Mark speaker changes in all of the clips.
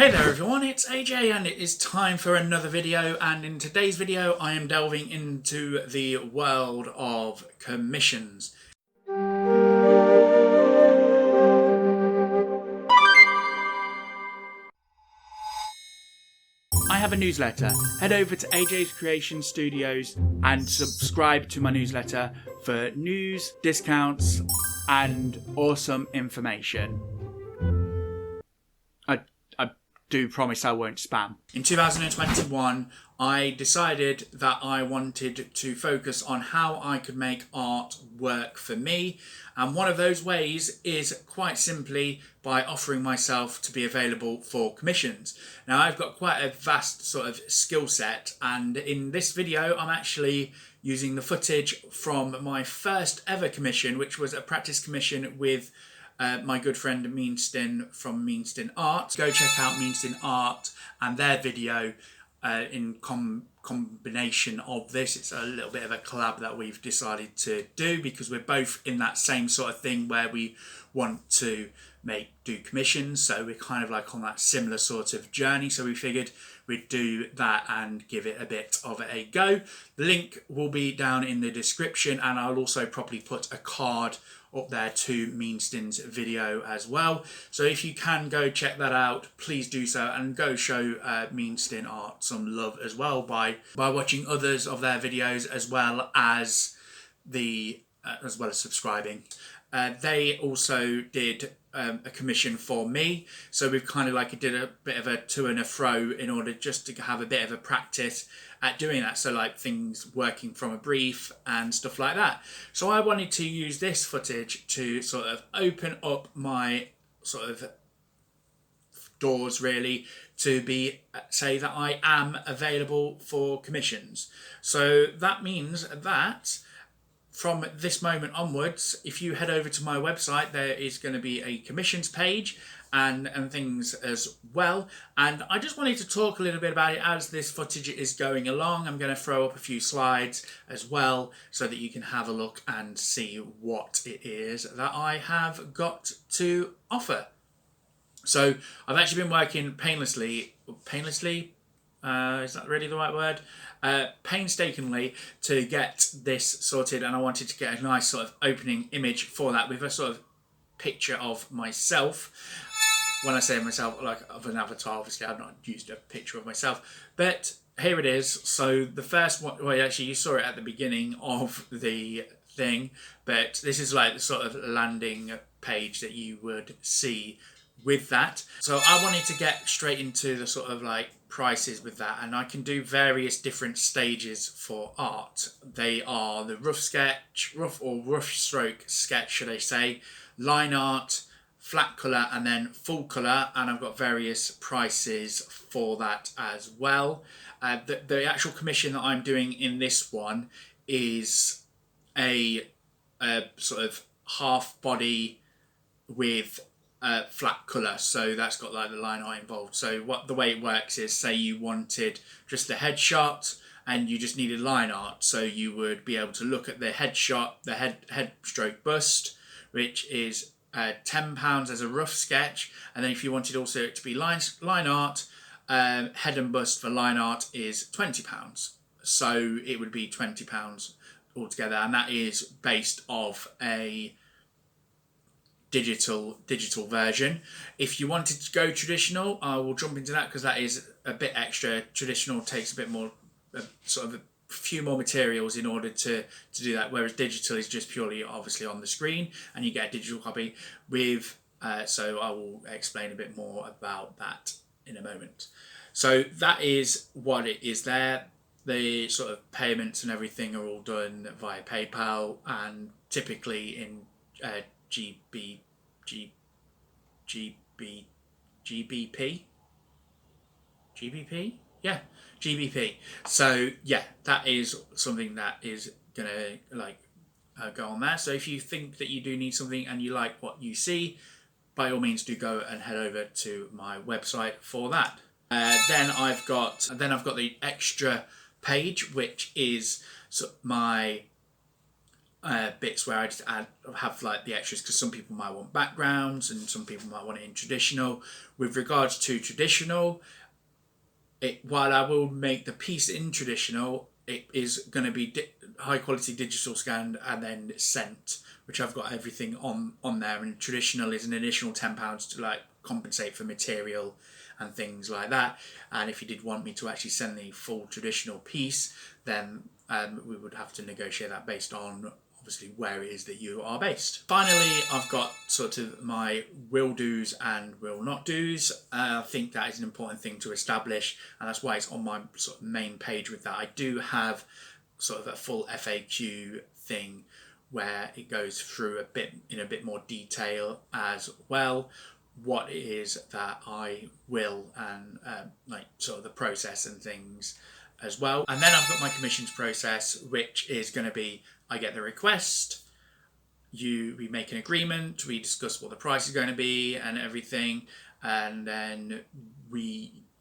Speaker 1: Hey there everyone, it's AJ and it is time for another video, and in today's video I am delving into the world of commissions. I have a newsletter. Head over to AJ's Creation Studios and subscribe to my newsletter for news, discounts and awesome information. I do promise I won't spam. In 2021, I decided that I wanted to focus on how I could make art work for me. And one of those ways is quite simply by offering myself to be available for commissions. Now, I've got quite a vast sort of skill set, and in this video, I'm actually using the footage from my first ever commission, which was a practice commission with my good friend Meanstin from Meanstin Art. Go check out Meanstin Art and their video in combination of this. It's a little bit of a collab that we've decided to do because we're both in that same sort of thing where we want to do commissions. So we're kind of like on that similar sort of journey. So we figured we'd do that and give it a bit of a go. The link will be down in the description, and I'll also probably put a card up there to Meanstin's video as well. So if you can go check that out, please do so, and go show Meanstin Art some love as well by watching others of their videos as well as subscribing. They also did a commission for me, so we've kind of like did a bit of a to and a fro in order just to have a bit of a practice at doing that, so like things working from a brief and stuff like that. So I wanted to use this footage to sort of open up my sort of doors really to say that I am available for commissions. So that means that from this moment onwards, if you head over to my website, there is going to be a commissions page and things as well. And I just wanted to talk a little bit about it as this footage is going along. I'm going to throw up a few slides as well so that you can have a look and see what it is that I have got to offer. So I've actually been working painlessly, is that really the right word? Painstakingly to get this sorted, and I wanted to get a nice sort of opening image for that with a sort of picture of myself. When I say myself, like of an avatar, obviously I've not used a picture of myself, but here it is. So the first one, well, actually you saw it at the beginning of the thing, but this is like the sort of landing page that you would see with that. So I wanted to get straight into the sort of like prices with that, and I can do various different stages for art. They are the rough stroke sketch, should I say, line art, flat colour, and then full colour, and I've got various prices for that as well. The actual commission that I'm doing in this one is a sort of half body with flat colour, so that's got like the line art involved. So the way it works is, say you wanted just a headshot and you just needed line art, so you would be able to look at the headshot, the head stroke bust, which is £10 as a rough sketch, and then if you wanted also it to be line art, head and bust for line art is £20. So it would be £20 altogether, and that is based off a digital version. If you wanted to go traditional, I will jump into that because that is a bit extra. Traditional takes a bit more, sort of a few more materials in order to do that, whereas digital is just purely obviously on the screen and you get a digital copy with, so I will explain a bit more about that in a moment. So that is what it is there. The sort of payments and everything are all done via PayPal and typically in GBP? Yeah, GBP. So yeah, that is something that is gonna go on there. So if you think that you do need something and you like what you see, by all means do go and head over to my website for that. Then I've got the extra page, which is my bits where I just have like the extras, because some people might want backgrounds and some people might want it in traditional. With regards to traditional, while I will make the piece in traditional, it is going to be high quality digital scanned and then sent, which I've got everything on there. And traditional is an additional £10 to like compensate for material and things like that. And if you did want me to actually send the full traditional piece, then we would have to negotiate that based on obviously where it is that you are based. Finally, I've got sort of my will do's and will not do's. I think that is an important thing to establish, and that's why it's on my sort of main page with that. I do have sort of a full FAQ thing where it goes through in a bit more detail as well, what it is that I will, and like sort of the process and things as well. And then I've got my commissions process, which is going to be, I get the request, we make an agreement, we discuss what the price is going to be and everything, and then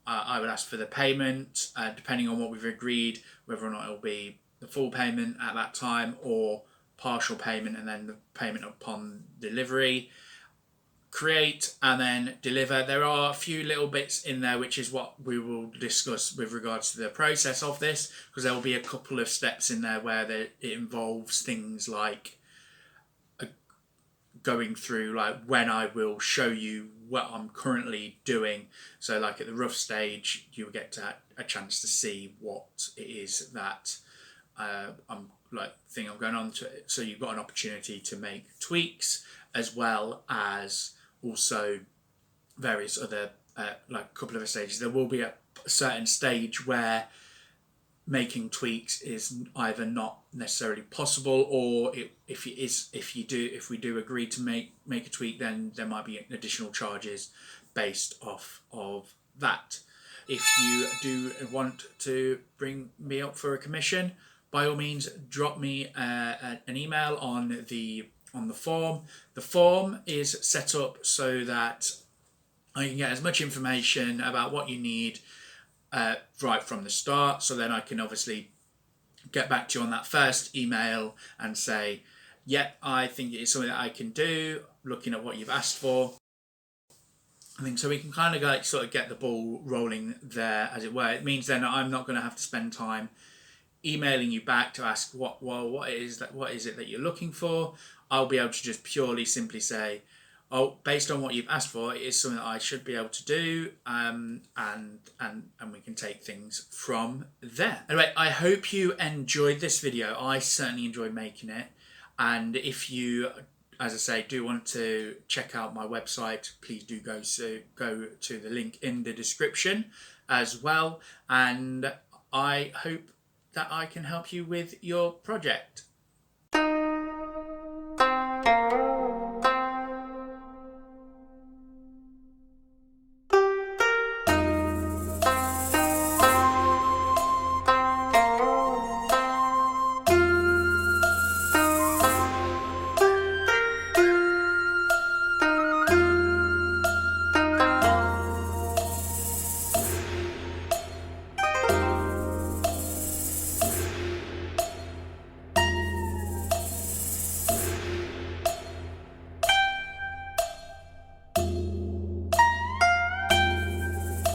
Speaker 1: I would ask for the payment, depending on what we've agreed, whether or not it will be the full payment at that time or partial payment and then the payment upon delivery. Create and then deliver. There are a few little bits in there which is what we will discuss with regards to the process of this, because there will be a couple of steps in there where it involves things like going through like when I will show you what I'm currently doing. So like at the rough stage you will get a chance to see what it is that I'm going on to. So you've got an opportunity to make tweaks, as well as also various other like a couple of stages. There will be a certain stage where making tweaks is either not necessarily possible, or if we do agree to make a tweak, then there might be additional charges based off of that. If you do want to bring me up for a commission, by all means drop me an email on the form. The form is set up so that I can get as much information about what you need right from the start, so then I can obviously get back to you on that first email and say, yeah, I think it's something that I can do, looking at what you've asked for. I think so we can kind of like sort of get the ball rolling there, as it were. It means then I'm not going to have to spend time emailing you back to ask what is it that you're looking for. I'll be able to just purely simply say, oh, based on what you've asked for, it is something that I should be able to do, and we can take things from there. Anyway, I hope you enjoyed this video. I certainly enjoyed making it, and if you, as I say, do want to check out my website, please do go to the link in the description as well, and I hope that I can help you with your project.